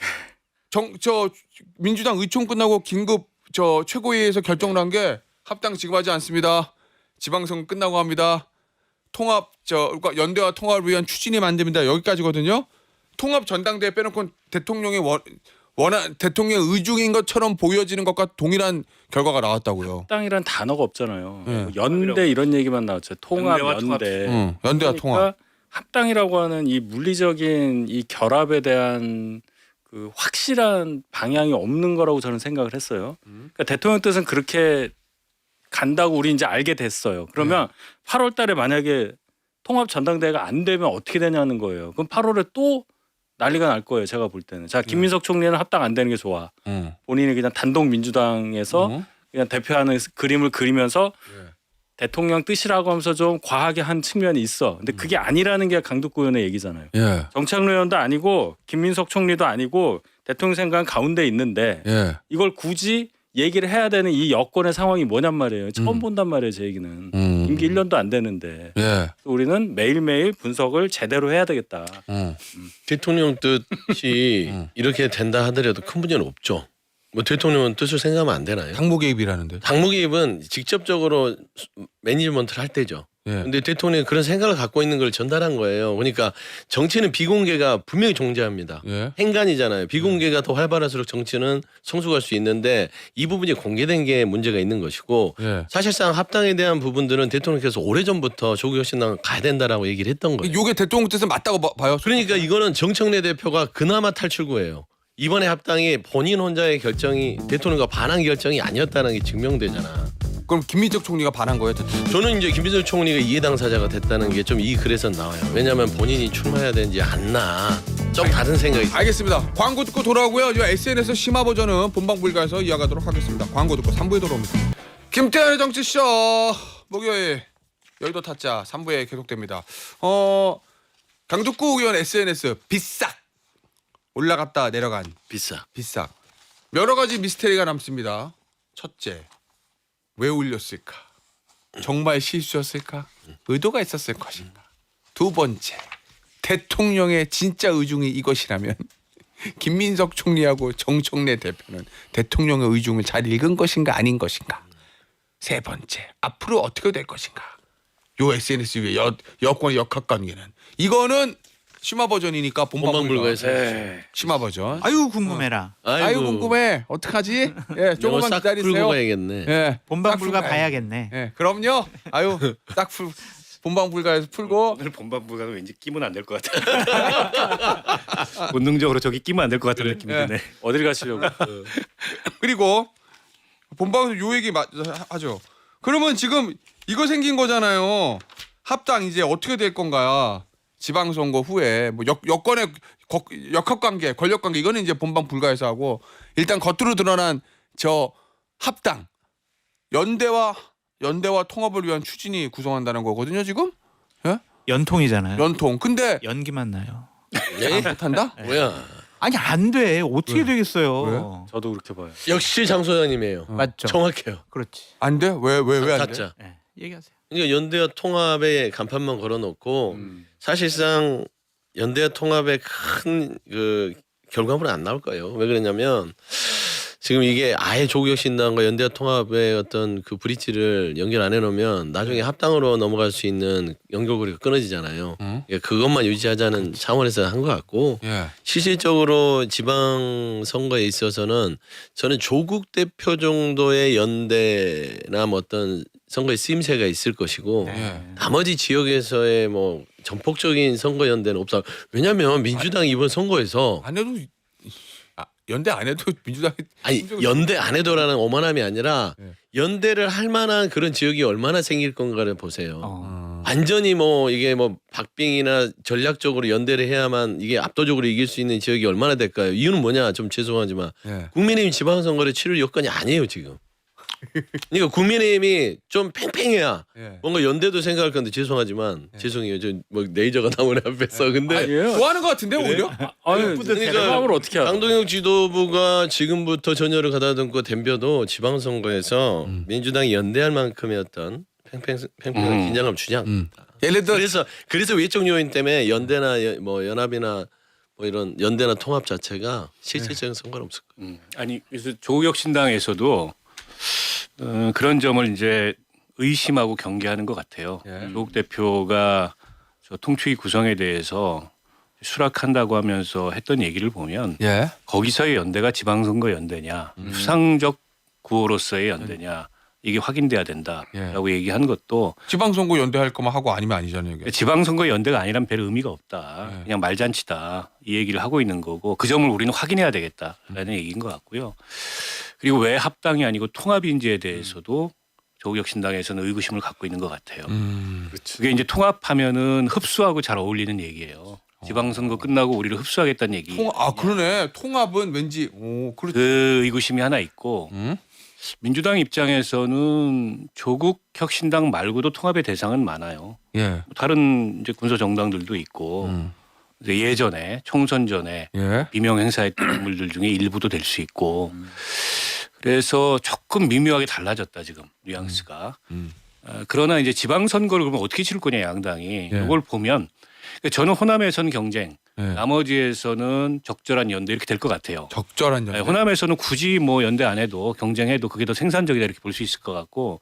저 민주당 의총 끝나고 긴급 저 최고위에서 결정을 한 게 합당 지금 하지 않습니다. 지방선거 끝나고 합니다. 통합 그러니까 연대와 통합을 위한 추진이 만듭니다. 여기까지거든요. 통합 전당대회 빼놓고 대통령의 원한 대통령 의중인 것처럼 보여지는 것과 동일한 결과가 나왔다고요. 합당이란 단어가 없잖아요. 네. 연대 이런 얘기만 나왔죠. 통합, 연대와 통합. 연대. 연대와 그러니까 통합. 합당이라고 하는 이 물리적인 이 결합에 대한 그 확실한 방향이 없는 거라고 저는 생각을 했어요. 그러니까 대통령 뜻은 그렇게 간다고 우리 이제 알게 됐어요. 그러면 8월 달에 만약에 통합 전당대회가 안 되면 어떻게 되냐는 거예요. 그럼 8월에 또 난리가 날 거예요. 제가 볼 때는. 자, 김민석 총리는 합당 안 되는 게 좋아. 본인이 그냥 단독 민주당에서 그냥 대표하는 그림을 그리면서 대통령 뜻이라고 하면서 좀 과하게 한 측면이 있어. 근데 그게 아니라는 게 강덕구 의원의 얘기잖아요. 예. 정창래 의원도 아니고 김민석 총리도 아니고 대통령 생각 가운데 있는데 예. 이걸 굳이 얘기를 해야 되는 이 여권의 상황이 뭐냔 말이에요. 처음 본단 말이에요. 제 얘기는. 임기 1년도 안 되는데 예. 우리는 매일매일 분석을 제대로 해야 되겠다. 대통령 뜻이 이렇게 된다 하더라도 큰 문제는 없죠. 뭐 대통령은 뜻을 생각하면 안 되나요? 당무 개입이라는데. 당무 개입은 직접적으로 매니지먼트를 할 때죠. 예. 근데 대통령이 그런 생각을 갖고 있는 걸 전달한 거예요. 그러니까 정치는 비공개가 분명히 존재합니다. 예. 행간이잖아요. 비공개가 더 활발할수록 정치는 성숙할 수 있는데 이 부분이 공개된 게 문제가 있는 것이고 예. 사실상 합당에 대한 부분들은 대통령께서 오래전부터 조국혁신당 가야 된다라고 얘기를 했던 거예요. 요게 대통령 뜻은 맞다고 봐요. 그러니까 이거는 정청래 대표가 그나마 탈출구예요. 이번에 합당이 본인 혼자의 결정이 대통령과 반한 결정이 아니었다는 게 증명되잖아. 그럼 김민석 총리가 반한 거예요? 저는 이제 김민석 총리가 이해 당사자가 됐다는 게 좀 이 글에서 나와요. 왜냐하면 본인이 출마해야 되는지 않나 좀 다른 생각이. 알겠습니다. 광고 듣고 돌아오고요. 이 SNS 심화 버전은 본방 불가에서 이어가도록 하겠습니다. 광고 듣고 3부에 돌아옵니다. 김태현의 정치쇼 목요일 여의도 타짜 3부에 계속됩니다. 강덕구 의원 SNS 빗싹 올라갔다 내려간 비싸. 빗싹 여러 가지 미스테리가 남습니다. 첫째, 왜 올렸을까? 정말 실수였을까? 의도가 있었을 것인가? 두 번째, 대통령의 진짜 의중이 이것이라면 김민석 총리하고 정청래 대표는 대통령의 의중을 잘 읽은 것인가 아닌 것인가? 세 번째, 앞으로 어떻게 될 것인가? 요 SNS 위에 여권의 역학관계는 이거는 심화 버전이니까 본방 본방불가에서 심화 버전. 아유 궁금해라. 아유 궁금해. 어떡하지? 예, 조금만 싹 풀고 기다리세요. 가야겠네. 예, 본방불가 딱 풀고 봐야겠네. 예, 그럼요. 아유, 본방 불가에서 풀고. 오늘 본방 불가는 왠지 끼면 안 될 것 같아. 본능적으로 저기 끼면 안 될 것 같은 느낌이 예. 드네. 어딜 가시려고? 그리고 본방에서 요 얘기 하죠. 그러면 지금 이거 생긴 거잖아요. 합당 이제 어떻게 될 건가? 지방선거 후에 뭐 여권의 역학관계, 권력관계 이거는 이제 본방 불가에서 하고 일단 겉으로 드러난 저 합당 연대와 통합을 위한 추진이 구성한다는 거거든요 지금. 예? 연통이잖아요. 연통. 근데 연기만 나요. 네? 못한다? 뭐야? 아니 안 돼. 어떻게 왜? 되겠어요? 저도 그렇게 봐요. 역시 장 소장님이에요. 맞죠. 정확해요. 그렇지. 안 돼? 왜 안 돼? 가짜. 네. 얘기하세요. 그러니까 연대와 통합의 간판만 걸어놓고 사실상 연대와 통합의 큰 그 결과물은 안 나올 거예요. 왜 그러냐면 지금 이게 아예 조국혁신당과 연대와 통합의 어떤 그 브릿지를 연결 안 해놓으면 나중에 합당으로 넘어갈 수 있는 연결고리가 끊어지잖아요. 예, 그것만 유지하자는 차원에서 한 것 같고 예. 실질적으로 지방 선거에 있어서는 저는 조국 대표 정도의 연대나 뭐 어떤 선거에 쓰임새가 있을 것이고 예. 나머지 지역에서의 뭐 전폭적인 선거 연대는 없어. 왜냐하면 민주당 이번 선거에서 안 해도 연대 안 해도 민주당이 아니 연대 안 해도라는 오만함이 아니라 네. 연대를 할 만한 그런 지역이 얼마나 생길 건가를 보세요. 어. 완전히 뭐 이게 뭐 박빙이나 전략적으로 연대를 해야만 이게 압도적으로 이길 수 있는 지역이 얼마나 될까요? 이유는 뭐냐? 좀 죄송하지만 예. 국민의힘 지방선거를 치를 여건이 아니에요 지금. 그러니까 국민의힘이 좀 팽팽해야 예. 뭔가 연대도 생각할 건데 죄송하지만 죄송해요. 저 뭐 레이저가 나오네 앞에서 근데 아니에요. 좋아하는 것 같은데 오히려. 아니 그러니까 대박을 어떻게 알아? 강동영 지도부가 지금부터 전열을 가다듬고 덤벼도 지방선거에서 민주당이 연대할 만큼의 어떤 팽팽한 긴장감 주지 않습니다. 예를 들어 그래서 외적 요인 때문에 연대나 뭐 연합이나 뭐 이런 연대나 통합 자체가 실질적인 선거는 없을 거예요. 아니 그래서 조국혁신당에서도 그런 점을 이제 의심하고 경계하는 것 같아요. 예. 조국 대표가 저 통추위 구성에 대해서 수락한다고 하면서 했던 얘기를 보면 예. 거기서의 연대가 지방선거 연대냐, 수상적 구호로서의 연대냐 이게 확인돼야 된다라고 얘기한 것도 지방선거 연대할 거면 하고 아니면 아니잖아요. 이게. 지방선거 연대가 아니란 별 의미가 없다. 네. 그냥 말잔치다. 이 얘기를 하고 있는 거고 그 점을 우리는 확인해야 되겠다라는 얘기인 것 같고요. 그리고 왜 합당이 아니고 통합인지에 대해서도 조국혁신당에서는 의구심을 갖고 있는 것 같아요. 그게 이제 통합하면은 흡수하고 잘 어울리는 얘기예요. 지방선거 끝나고 우리를 흡수하겠다는 얘기. 그러네. 통합은 왠지 그렇지. 그 의구심이 하나 있고 민주당 입장에서는 조국 혁신당 말고도 통합의 대상은 많아요. 예. 다른 이제 군소 정당들도 있고 이제 예전에 총선 전에 예. 비명 행사했던 인물들 중에 일부도 될 수 있고 그래서 조금 미묘하게 달라졌다 지금 뉘앙스가. 그러나 이제 지방선거를 그러면 어떻게 치를 거냐 양당이 예. 이걸 보면 저는 호남에서는 경쟁, 예. 나머지에서는 적절한 연대 이렇게 될 것 같아요. 적절한 연대. 호남에서는 굳이 뭐 연대 안 해도 경쟁해도 그게 더 생산적이다 이렇게 볼 수 있을 것 같고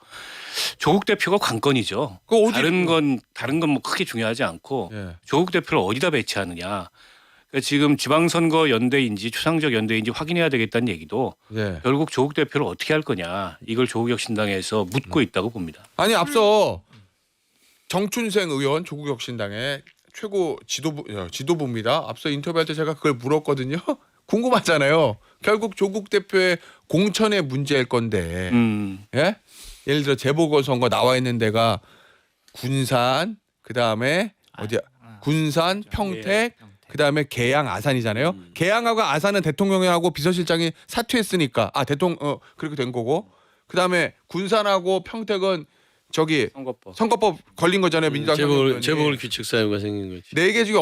조국 대표가 관건이죠. 그 어디- 다른 건 뭐 크게 중요하지 않고 예. 조국 대표를 어디다 배치하느냐. 그러니까 지금 지방선거 연대인지 추상적 연대인지 확인해야 되겠다는 얘기도 예. 결국 조국 대표를 어떻게 할 거냐 이걸 조국혁신당에서 묻고 있다고 봅니다. 아니 앞서 정춘생 의원 조국혁신당의 최고 지도부입니다. 앞서 인터뷰할 때 제가 그걸 물었거든요. 궁금하잖아요. 결국 조국 대표의 공천의 문제일 건데, 예? 예를 들어 재보궐선거 나와 있는 데가 군산, 그 다음에 어디야? 군산, 평택, 그 다음에 계양, 아산이잖아요. 계양하고 아산은 대통령하고 비서실장이 사퇴했으니까 그렇게 된 거고, 그 다음에 군산하고 평택은 저기 선거법 걸린 거잖아요. 민주당 재보궐 규칙 사유가 생긴 거지. 네 개 중에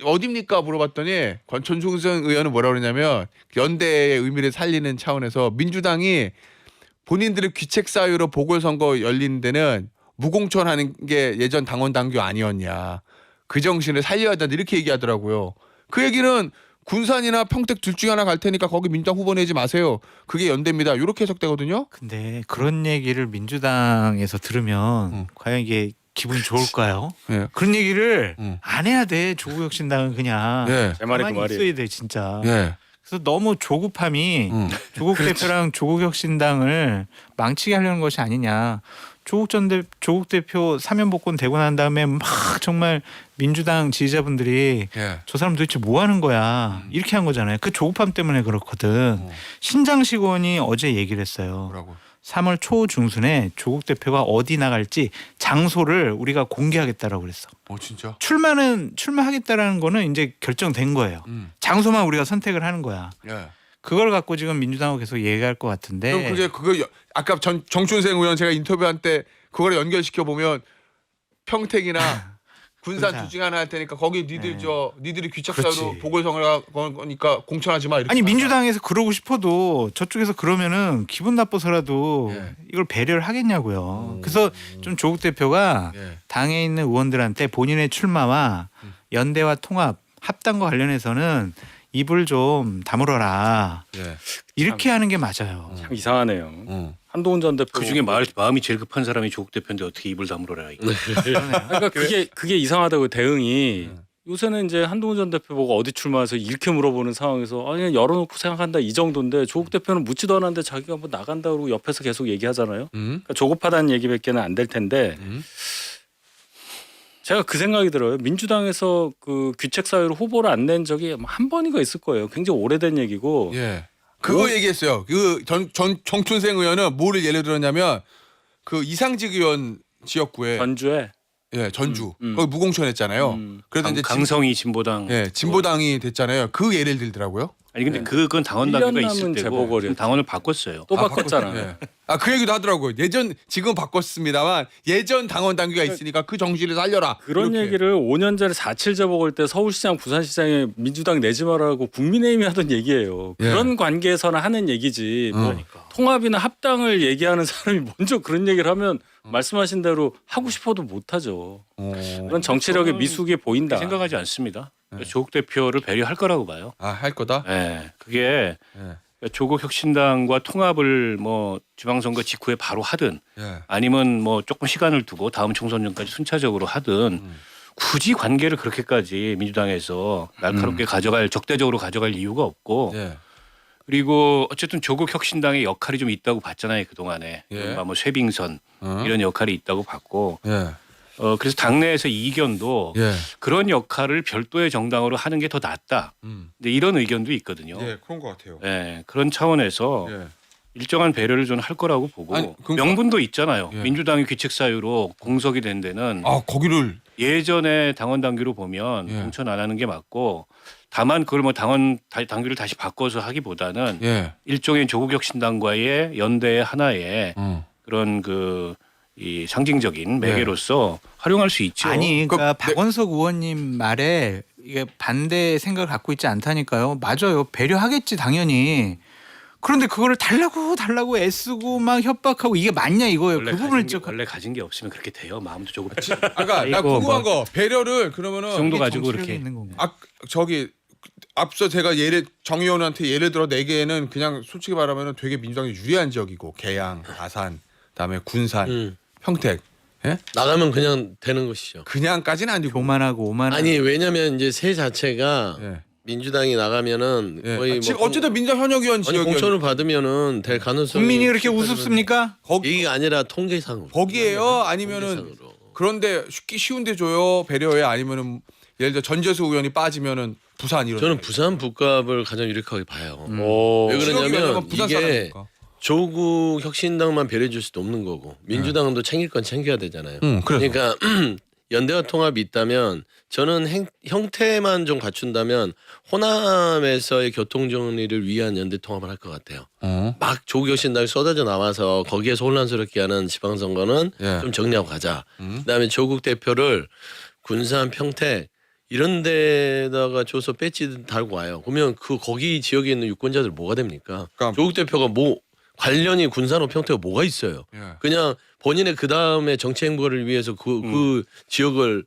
어디입니까 물어봤더니 전충선 의원은 뭐라 그러냐면 연대의 의미를 살리는 차원에서 민주당이 본인들의 귀책 사유로 보궐선거 열리는 데는 무공천하는 게 예전 당원 당규 아니었냐. 그 정신을 살려야 된다 이렇게 얘기하더라고요. 그 얘기는 군산이나 평택 둘 중에 하나 갈 테니까 거기 민주당 후보 내지 마세요. 그게 연대입니다. 이렇게 해석되거든요. 근데 그런 얘기를 민주당에서 들으면 과연 이게 기분 좋을까요? 예. 그런 얘기를 응. 안 해야 돼. 조국혁신당은 그냥 예. 제 말이 그 가만히 말이에요. 있어야 돼 진짜. 예. 그래서 너무 조급함이 응. 조국 대표랑 조국혁신당을 망치게 하려는 것이 아니냐. 조국 대표 사면복권 되고 난 다음에 막 정말 민주당 지지자분들이 예. 저 사람 도대체 뭐 하는 거야 이렇게 한 거잖아요. 그 조급함 때문에 그렇거든. 신장식 의원이 어제 얘기를 했어요. 뭐라고? 3월 초중순에 조국 대표가 어디 나갈지 장소를 우리가 공개하겠다라고 그랬어. 진짜? 출마하겠다라는 거는 이제 결정된 거예요. 장소만 우리가 선택을 하는 거야. 예. 그걸 갖고 지금 민주당하고 계속 얘기할 것 같은데. 그럼 그거 아까 정춘생 의원 제가 인터뷰한 때 그걸 연결시켜 보면 평택이나 군산 둘 중에 하나 할 테니까 거기 니들이 귀책 사유로 그렇지. 보궐선거 거니까 공천하지 마 이렇게. 아니 말하나? 민주당에서 그러고 싶어도 저쪽에서 그러면은 기분 나빠서라도 예. 이걸 배려를 하겠냐고요. 그래서 좀 조국 대표가 예. 당에 있는 의원들한테 본인의 출마와 연대와 통합 합당과 관련해서는 입을 좀 다물어라. 예. 이렇게 하는 게 맞아요. 참 이상하네요. 한동훈 전 대표 그 중에 마음이 제일 급한 사람이 조국 대표인데 어떻게 입을 다물어라. 이거. 그러니까 그게 이상하다고 대응이 요새는 이제 한동훈 전 대표 보고 어디 출마해서 이렇게 물어보는 상황에서 아니 열어놓고 생각한다 이 정도인데 조국 대표는 묻지도 않았는데 자기가 뭐 나간다 그러고 옆에서 계속 얘기하잖아요. 그러니까 조급하다는 얘기밖에는 안 될 텐데 제가 그 생각이 들어요. 민주당에서 그 귀책 사유로 후보를 안 낸 적이 한 번인가 있을 거예요. 굉장히 오래된 얘기고. 예. 그거 얘기했어요. 그 정춘생 의원은 뭐를 예를 들었냐면 그 이상직 의원 지역구에 전주에 예, 전주. 거기 무공천했잖아요. 그래서 이제 강성희 진보당. 진보당이 됐잖아요. 그 예를 들더라고요. 아니 근데 그건 당원 1년 단계가 남은 있을 때고 재보궐이었죠. 지금 당원을 바꿨어요. 또 바꿨잖아. 예. 그 얘기도 하더라고요. 지금 바꿨습니다만 예전 당원 단계가 있으니까 그 정신을 살려라. 그런 이렇게. 얘기를 5년 전에 4.7 재보궐 때 서울시장, 부산시장에 민주당 내지 말라고 국민의힘이 하던 얘기예요. 예. 그런 관계에서는 하는 얘기지. 뭐 그러니까. 통합이나 합당을 얘기하는 사람이 먼저 그런 얘기를 하면 말씀하신 대로 하고 싶어도 못하죠. 그런 정치력의 미숙이 보인다. 생각하지 않습니다. 조국 대표를 배려할 거라고 봐요. 할 거다. 네, 그게 예. 조국 혁신당과 통합을 뭐 지방선거 직후에 바로 하든 예. 아니면 뭐 조금 시간을 두고 다음 총선 전까지 순차적으로 하든 굳이 관계를 그렇게까지 민주당에서 날카롭게 적대적으로 가져갈 이유가 없고 예. 그리고 어쨌든 조국 혁신당의 역할이 좀 있다고 봤잖아요 그 동안에 예. 뭐 쇄빙선 이런 역할이 있다고 봤고 예. 그래서 당내에서 이견도 예. 그런 역할을 별도의 정당으로 하는 게 더 낫다. 근데 이런 의견도 있거든요. 예, 그런 것 같아요. 그런 차원에서 예. 일정한 배려를 저는 할 거라고 보고 아니, 그러니까- 명분도 있잖아요. 예. 민주당이 귀책 사유로 공석이 된 데는 거기를 예전에 당원 당규로 보면 예. 공천 안 하는 게 맞고 다만 그걸 뭐 당원 당규를 다시 바꿔서 하기보다는 예. 일종의 조국 혁신당과의 연대의 하나의 그런 이 상징적인 매개로서 활용할 수 있죠. 아니 그러니까 박원석 의원님 말에 이게 반대 생각을 갖고 있지 않다니까요. 맞아요. 배려하겠지 당연히. 그런데 그거를 달라고 애쓰고 막 협박하고 이게 맞냐 이거예요. 그 부분을 원래 가진 게 없으면 그렇게 돼요. 마음도 조금 나 아이고, 궁금한 뭐. 거 배려를 그러면은 그 정도 이게 가지고 정치력이 이렇게 있는 건가? 앞서 제가 정 의원한테 예를 들어 4개는 그냥 솔직히 말하면 되게 민주당이 유리한 지역이고 계양, 아산, 그다음에 군산, 평택. 예? 나가면 그냥 되는 것이죠. 그냥까지는 아니고. 교만하고 오만하고. 아니 왜냐면 이제 새 자체가 예. 민주당이 나가면은 예. 거의 지금 뭐 어쨌든 민주당 현역 의원 아니 지역이 공천을 받으면은 될 가능성이 국민이 그렇게 우습습니까? 얘기가 아니라 통계상으로 거기에요? 아니면은 통계상으로. 그런데 쉬운데 줘요? 배려해? 아니면은 예를 들어 전재수 의원이 빠지면은 부산 이런. 저는 부산 북갑을 가장 유력하게 봐요. 오. 왜 그러냐면 지역이면 부산 이게 사람이니까. 조국 혁신당만 배려해 줄 수도 없는 거고 민주당도 챙길 건 챙겨야 되잖아요. 그래서. 그러니까 연대와 통합이 있다면 저는 형태만 좀 갖춘다면 호남에서의 교통 정리를 위한 연대 통합을 할 것 같아요. 막 조국 혁신당이 쏟아져 나와서 거기에서 혼란스럽게 하는 지방선거는 예. 좀 정리하고 가자. 그다음에 조국 대표를 군산, 평택 이런 데다가 줘서 배지 달고 와요. 그러면 거기 지역에 있는 유권자들 뭐가 됩니까? 그러니까- 조국 대표가 뭐 관련이 군산호 평택가 뭐가 있어요? 예. 그냥 본인의 그 다음에 정치 행보를 위해서 그 지역을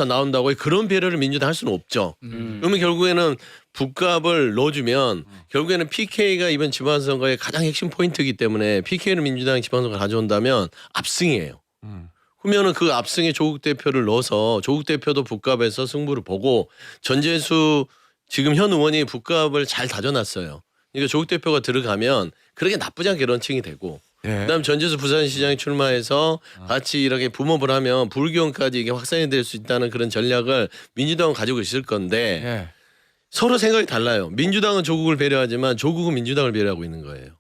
나온다고 그런 배려를 민주당 할 수는 없죠. 그러면 결국에는 북값을 넣어주면 결국에는 PK가 이번 지방선거의 가장 핵심 포인트이기 때문에 PK를 민주당이 지방선거 가져온다면 압승이에요. 그러면은 그 압승에 조국 대표를 넣어서 조국 대표도 북갑에서 승부를 보고 전재수 지금 현 의원이 북갑을 잘 다져놨어요. 그러니까 조국 대표가 들어가면 그렇게 나쁘지 않게 런칭이 되고 예. 그다음 전재수 부산시장이 출마해서 같이 이렇게 붐업을 하면 불경까지 이게 확산이 될 수 있다는 그런 전략을 민주당은 가지고 있을 건데 예. 서로 생각이 달라요. 민주당은 조국을 배려하지만 조국은 민주당을 배려하고 있는 거예요.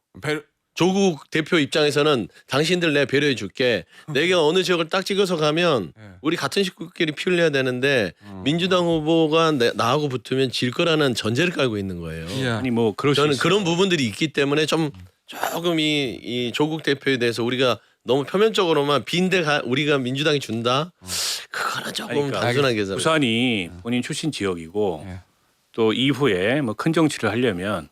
조국 대표 입장에서는 당신들 내가 배려해 줄게. 내가 어느 지역을 딱 찍어서 가면 우리 같은 식구끼리 피를 내야 되는데 민주당 후보가 나하고 붙으면 질 거라는 전제를 깔고 있는 거예요. 예. 아니 뭐 그럴 수 저는 있어요. 그런 부분들이 있기 때문에 좀 조금 이 조국 대표에 대해서 우리가 너무 표면적으로만 우리가 민주당이 준다. 그거는 조금 그러니까 단순하게 해서 부산이 본인 출신 지역이고 예. 또 이후에 뭐 큰 정치를 하려면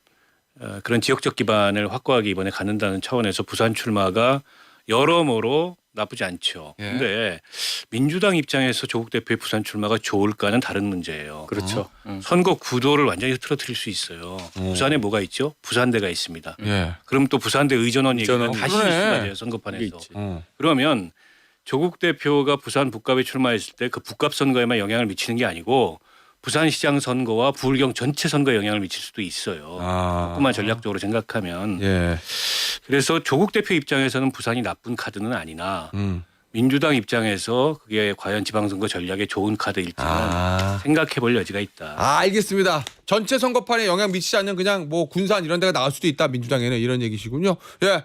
그런 지역적 기반을 확고하게 이번에 갖는다는 차원에서 부산 출마가 여러모로 나쁘지 않죠. 예. 근데 민주당 입장에서 조국 대표의 부산 출마가 좋을까는 다른 문제예요. 그렇죠. 선거 구도를 완전히 흐트러뜨릴 수 있어요. 부산에 뭐가 있죠? 부산대가 있습니다. 예. 그럼 또 부산대 의전원 얘기가 의전원. 다시 그러네. 이슈가 돼요. 그게 선거판에서. 있지. 그러면 조국 대표가 부산 북갑에 출마했을 때 그 북갑 선거에만 영향을 미치는 게 아니고 부산시장 선거와 부울경 전체 선거에 영향을 미칠 수도 있어요. 조금만 전략적으로 생각하면. 예. 그래서 조국 대표 입장에서는 부산이 나쁜 카드는 아니나 민주당 입장에서 그게 과연 지방선거 전략에 좋은 카드일지는 생각해 볼 여지가 있다. 알겠습니다. 전체 선거판에 영향 미치지 않는 그냥 뭐 군산 이런 데가 나올 수도 있다. 민주당에는 이런 얘기시군요. 예.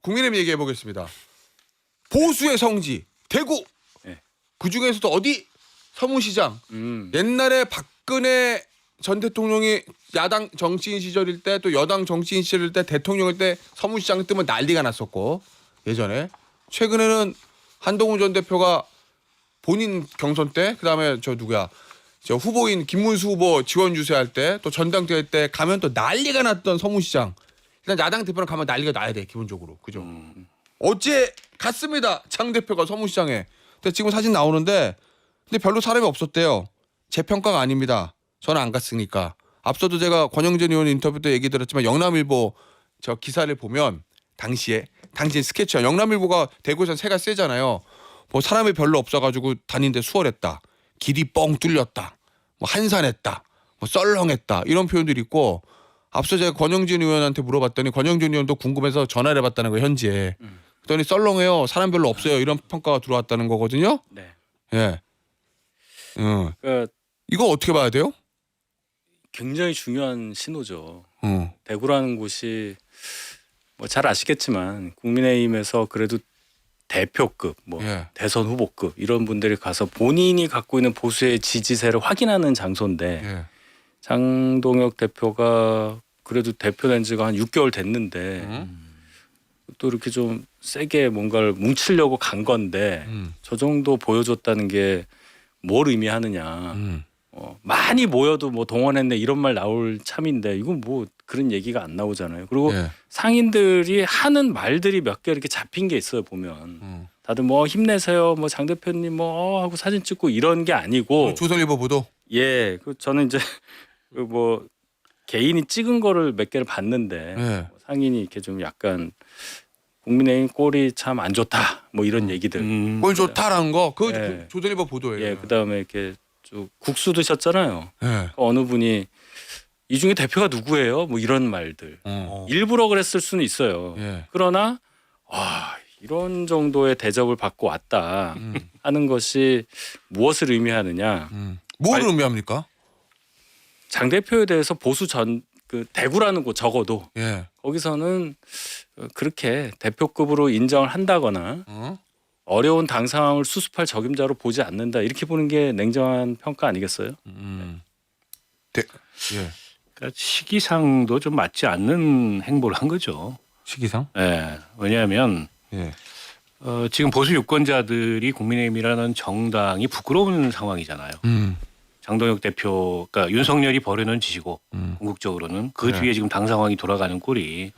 국민의힘 얘기해 보겠습니다. 보수의 성지 대구. 네. 그 중에서도 어디? 서문시장. 옛날에 박근혜 전 대통령이 야당 정치인 시절일 때 또 여당 정치인 시절일 때 대통령일 때 서문시장 뜨면 난리가 났었고 예전에 최근에는 한동훈 전 대표가 본인 경선 때 그다음에 저 누구야 저 후보인 김문수 후보 지원 유세할 때 또 전당대회 때 가면 또 난리가 났던 서문시장. 일단 야당 대표는 가면 난리가 나야 돼 기본적으로 그죠. 어제 갔습니다 장 대표가 서문시장에. 근데 지금 사진 나오는데 근데 별로 사람이 없었대요. 제 평가가 아닙니다. 저는 안 갔으니까. 앞서도 제가 권영진 의원 인터뷰 때 얘기 들었지만 영남일보 저 기사를 보면 당시에 스케치야. 영남일보가 대구에선 새가 세잖아요. 뭐 사람이 별로 없어가지고 다니는데 수월했다. 길이 뻥 뚫렸다. 뭐 한산했다. 뭐 썰렁했다. 이런 표현들이 있고 앞서 제가 권영진 의원한테 물어봤더니 권영진 의원도 궁금해서 전화를 해봤다는 거예요. 현지에. 그랬더니 썰렁해요. 사람 별로 없어요. 이런 평가가 들어왔다는 거거든요. 네. 예. 그러니까 이거 어떻게 봐야 돼요? 굉장히 중요한 신호죠. 어. 대구라는 곳이 뭐 잘 아시겠지만 국민의힘에서 그래도 대표급, 뭐 예. 대선 후보급 이런 분들이 가서 본인이 갖고 있는 보수의 지지세를 확인하는 장소인데 예. 장동혁 대표가 그래도 대표된 지가 한 6개월 됐는데 또 이렇게 좀 세게 뭔가를 뭉치려고 간 건데 저 정도 보여줬다는 게 뭘 의미하느냐. 많이 모여도 뭐 동원했네 이런 말 나올 참인데 이건 뭐 그런 얘기가 안 나오잖아요. 그리고 예. 상인들이 하는 말들이 몇 개 이렇게 잡힌 게 있어요 보면. 다들 뭐 힘내세요, 뭐 장 대표님 뭐 하고 사진 찍고 이런 게 아니고. 조선일보 보도. 예, 그 저는 이제 그 뭐 개인이 찍은 거를 몇 개를 봤는데 예. 상인이 이렇게 좀 약간 국민의힘 꼴이 참 안 좋다, 뭐 이런 얘기들. 꼴 좋다라는 거. 그 예. 조선일보 보도예요. 예, 그 다음에 이렇게 쭉 국수 드셨잖아요. 예. 어느 분이 이 중에 대표가 누구예요? 뭐 이런 말들. 일부러 그랬을 수는 있어요. 예. 그러나 와 이런 정도의 대접을 받고 왔다 하는 것이 무엇을 의미하느냐? 뭘 의미합니까? 장 대표에 대해서 보수 전 그 대구라는 곳 적어도 예. 거기서는 그렇게 대표급으로 인정을 한다거나 어려운 당 상황을 수습할 적임자로 보지 않는다 이렇게 보는 게 냉정한 평가 아니겠어요? 예. 그러니까 시기상도 좀 맞지 않는 행보를 한 거죠. 시기상? 예. 왜냐하면 예. 지금 보수 유권자들이 국민의힘이라는 정당이 부끄러운 상황이잖아요. 장동혁 대표, 그러니까 윤석열이 벌여놓은 짓이고 궁극적으로는 그 그래. 뒤에 지금 당 상황이 돌아가는 꼴이.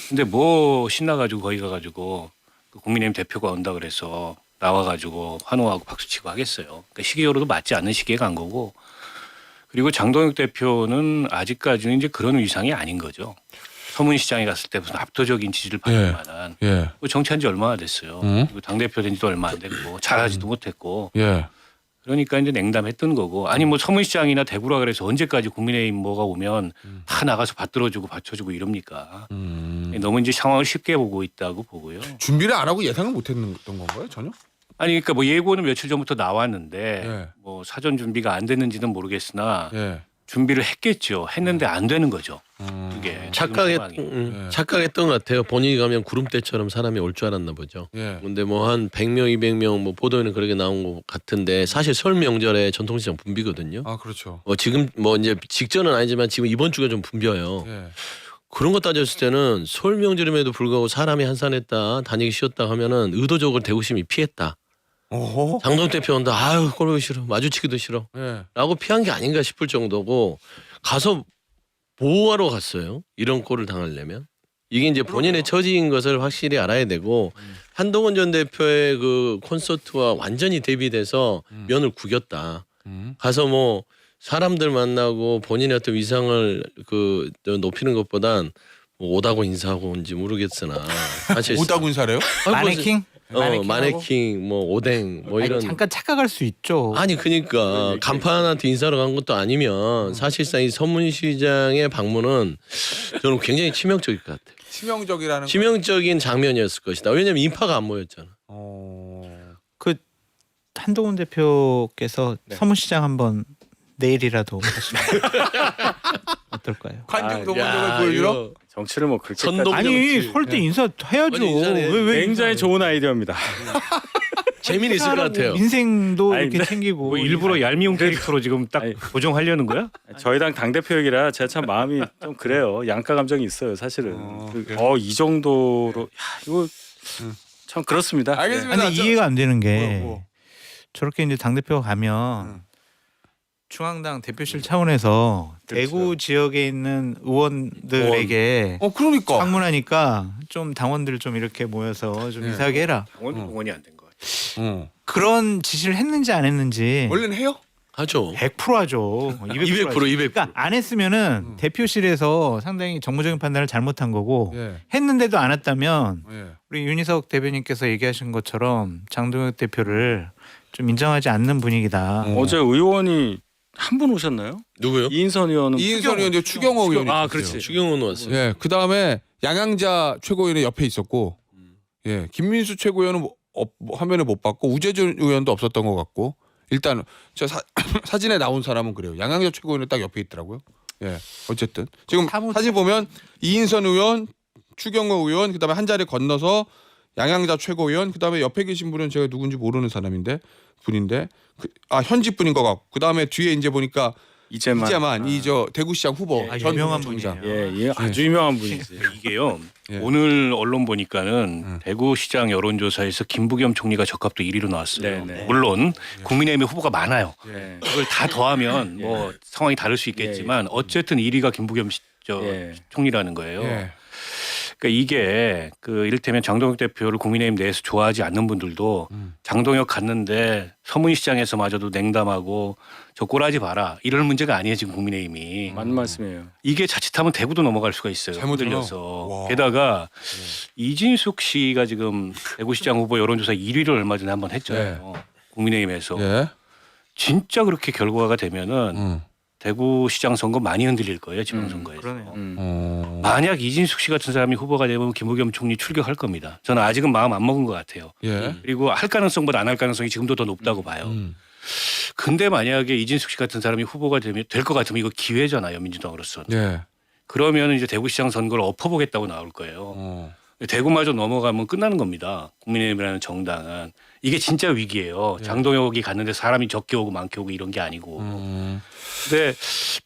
근데 뭐 신나가지고 거기 가가지고 그 국민의힘 대표가 온다 그래서 나와가지고 환호하고 박수치고 하겠어요. 그러니까 시기적으로도 맞지 않는 시기에 간 거고. 그리고 장동혁 대표는 아직까지는 이제 그런 위상이 아닌 거죠. 서문시장에 갔을 때 무슨 압도적인 지지를 받을 예. 만한. 예. 정치한 지 얼마나 됐어요. 그리고 당대표 된 지도 얼마 안 됐고 잘하지도 못했고. 예. 그러니까 이제 냉담했던 거고. 아니 뭐 서문시장이나 대구라 그래서 언제까지 국민의힘 뭐가 오면 다 나가서 받들어주고 받쳐주고 이럽니까. 너무 이제 상황을 쉽게 보고 있다고 보고요. 준비를 안 하고 예상을 못 했던 건가요? 전혀? 아니 그러니까 뭐 예고는 며칠 전부터 나왔는데 예. 뭐 사전 준비가 안 됐는지는 모르겠으나 예. 준비를 했겠죠. 했는데 안 되는 거죠. 그게 착각했던 것 같아요. 본인이 가면 구름대처럼 사람이 올 줄 알았나 보죠. 예. 근데 뭐 한 100명, 200명 뭐 보도에는 그렇게 나온 것 같은데 사실 설 명절에 전통시장 붐비거든요. 아 그렇죠. 지금 뭐 이제 직전은 아니지만 지금 이번 주가 좀 붐벼요. 예. 그런 거 따졌을 때는 설 명절임에도 불구하고 사람이 한산했다, 다니기 쉬었다 하면은 의도적으로 대구시민이 피했다. 오호. 장동혁 대표 온다. 아유 꼴보기 싫어. 마주치기도 싫어. 예. 라고 피한 게 아닌가 싶을 정도고 가서 보호하러 갔어요. 이런 꼴을 당하려면. 이게 이제 본인의 처지인 것을 확실히 알아야 되고 한동훈 전 대표의 그 콘서트와 완전히 대비돼서 면을 구겼다. 가서 뭐 사람들 만나고 본인의 어떤 위상을 그 높이는 것보단 뭐 오다고 인사하고 온지 모르겠으나 사실 오다군 사래요? 마네킹? 마네킹 뭐 오뎅 뭐 이런 잠깐 착각할 수 있죠. 아니 그러니까 간판한테 인사를 간 것도 아니면 사실상 이 서문시장의 방문은 저는 굉장히 치명적일 것 같아요. 치명적이라는 치명적인 장면이었을 것이다. 왜냐하면 인파가 안 모였잖아. 그 한동훈 대표께서 서문시장 한번 내일이라도 하시면 어떨까요? 관중 야, 동원력을 보여주러 이거 정치를 뭐 그렇게 선동- 아니 정치. 설 때 인사해야죠. 아니, 인사해. 왜 굉장히 좋은 아이디어입니다. 재미는 있을 것 같아요. 인생도 아니, 이렇게 근데 챙기고 뭐 일부러 얄미운 캐릭터로 지금 딱 아니. 고정하려는 거야? 저희 당 당대표 얘기라 제가 참 마음이 좀 그래요. 양가 감정이 있어요, 사실은. 이 정도로 야, 이거 참 그렇습니다. 알겠습니다. 아니 이해가 안 되는 게 뭐. 저렇게 이제 당 대표가 가면 중앙당 대표실 차원에서 대구 지역에 있는 의원들에게 그러니까. 방문하니까 좀 당원들 좀 이렇게 모여서 좀 네. 인사하게 해라. 동원이 안 된 거 같아요. 그런 지시를 했는지 안 했는지 원래는 해요? 하죠. 100% 하죠. 200% 200%. 그러니까 안 했으면은 대표실에서 상당히 정무적인 판단을 잘못한 거고 예. 했는데도 안 했다면 예. 우리 윤희석 대변인께서 얘기하신 것처럼 장동혁 대표를 좀 인정하지 않는 분위기다. 어제 의원이 한 분 오셨나요? 누구요? 이인선 의원은 이인선 의원 추경호 의원이 아, 있었어요. 그렇지. 추경호는 왔어요. 예, 그 다음에 양양자 최고위원이 옆에 있었고, 예, 김민수 최고위원은 화면에 못 봤고 우재준 의원도 없었던 것 같고, 일단 저 사진에 나온 사람은 그래요. 양양자 최고위원은 딱 옆에 있더라고요. 예, 어쨌든 지금 사진 보면 이인선 의원, 추경호 의원, 그 다음에 한 자리 건너서 양양자 최고위원, 그 다음에 옆에 계신 분은 제가 누군지 모르는 사람인데 현직 분인 것 같고, 그 다음에 뒤에 이제 보니까 이재만 이 저 대구시장 후보 아, 전 유명한 부총장. 분이에요. 예, 아주 유명한 분이세요. 이게요. 예. 오늘 언론 보니까는 대구시장 여론조사에서 김부겸 총리가 적합도 1위로 나왔어요. 네, 네. 물론 국민의힘의 후보가 많아요. 예. 그걸 다 더하면 뭐 상황이 다를 수 있겠지만 어쨌든 1위가 김부겸 예. 총리라는 거예요. 예. 그러니까 이게 그 이를테면 장동혁 대표를 국민의힘 내에서 좋아하지 않는 분들도 장동혁 갔는데 서문시장에서마저도 냉담하고 저 꼴하지 봐라 이럴 문제가 아니에요 지금 국민의힘이. 맞는 말씀이에요. 이게 자칫하면 대구도 넘어갈 수가 있어요. 잘못 흔들려서. 와. 게다가 이진숙 씨가 지금 대구시장 후보 여론조사 1위를 얼마 전에 한번 했잖아요. 국민의힘에서. 예. 진짜 그렇게 결과가 되면은 대구시장 선거 많이 흔들릴 거예요 지방선거에서. 그러네요. 만약 이진숙 씨 같은 사람이 후보가 되면 김부겸 총리 출격할 겁니다. 저는 아직은 마음 안 먹은 것 같아요. 예. 그리고 할 가능성보다 안 할 가능성이 지금도 더 높다고 봐요. 근데 만약에 이진숙 씨 같은 사람이 후보가 될 것 같으면 이거 기회잖아요 민주당으로서. 예. 그러면 이제 대구시장 선거를 엎어보겠다고 나올 거예요. 대구마저 넘어가면 끝나는 겁니다. 국민의힘이라는 정당은. 이게 진짜 위기예요. 장동혁이 갔는데 사람이 적게 오고 많게 오고 이런 게 아니고. 근데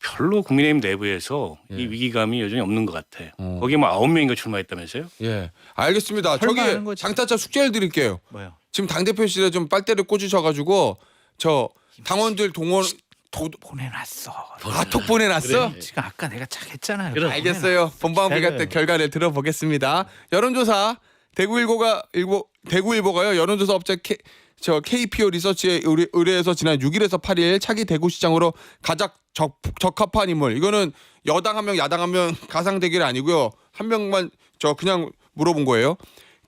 별로 국민의힘 내부에서 이 위기감이 여전히 없는 것 같아. 거기 뭐 9명인가 출마했다면서요? 예. 알겠습니다. 저기 설마 하는 거지. 장타차 숙제를 드릴게요. 뭐요? 지금 당대표실에 좀 빨대를 꽂으셔가지고 저 당원들 동원 보내놨어. 톡 보내놨어? 지금 아까 내가 착 했잖아요. 그래. 알겠어요. 본방비가 때 결과를 들어보겠습니다. 여론조사 대구일보가요. 여론조사 업체 KPO 리서치에 의뢰해서 지난 6일에서 8일 차기 대구시장으로 가장 적합한 인물. 이거는 여당 한 명, 야당 한 명 가상 대결이 아니고요. 한 명만 그냥 물어본 거예요.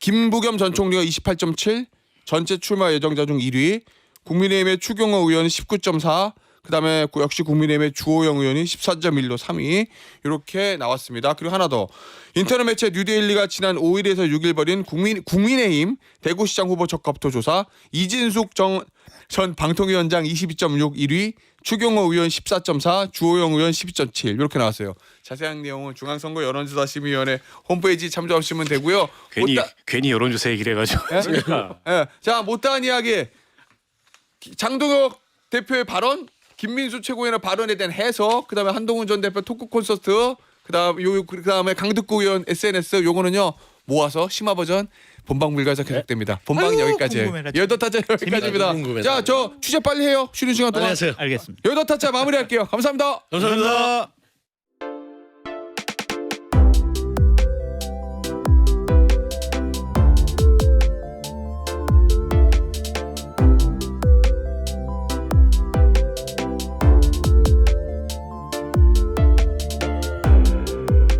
김부겸 전 총리가 28.7, 전체 출마 예정자 중 1위. 국민의힘의 추경호 의원 19.4. 그다음에 역시 국민의힘의 주호영 의원이 14.1로 3위 이렇게 나왔습니다. 그리고 하나 더 인터넷 매체 뉴데일리가 지난 5일에서 6일 벌인 국민의힘 대구시장 후보 적합도 조사 이진숙 전 방통위원장 22.6 1위 추경호 의원 14.4 주호영 의원 12.7 이렇게 나왔어요. 자세한 내용은 중앙선거 여론조사심의위원회 홈페이지 참조하시면 되고요. 괜히 여론조사 얘기를 해가지고. 예. 자 못다한 이야기 장동혁 대표의 발언 김민수 최고위원의 발언에 대한 해석, 그다음에 한동훈 전 대표 토크 콘서트, 그다음에 강득구 의원 SNS 요거는요 모아서 심화 버전 본방 불가에서 계속됩니다. 본방 여기까지예요. 궁금해라. 여덟 타짜 여기까지입니다. 궁금해라. 자, 저 취재 빨리 해요. 쉬는 시간 동안. 안녕하세요. 알겠습니다. 여덟 타짜 마무리할게요. 감사합니다. 감사합니다.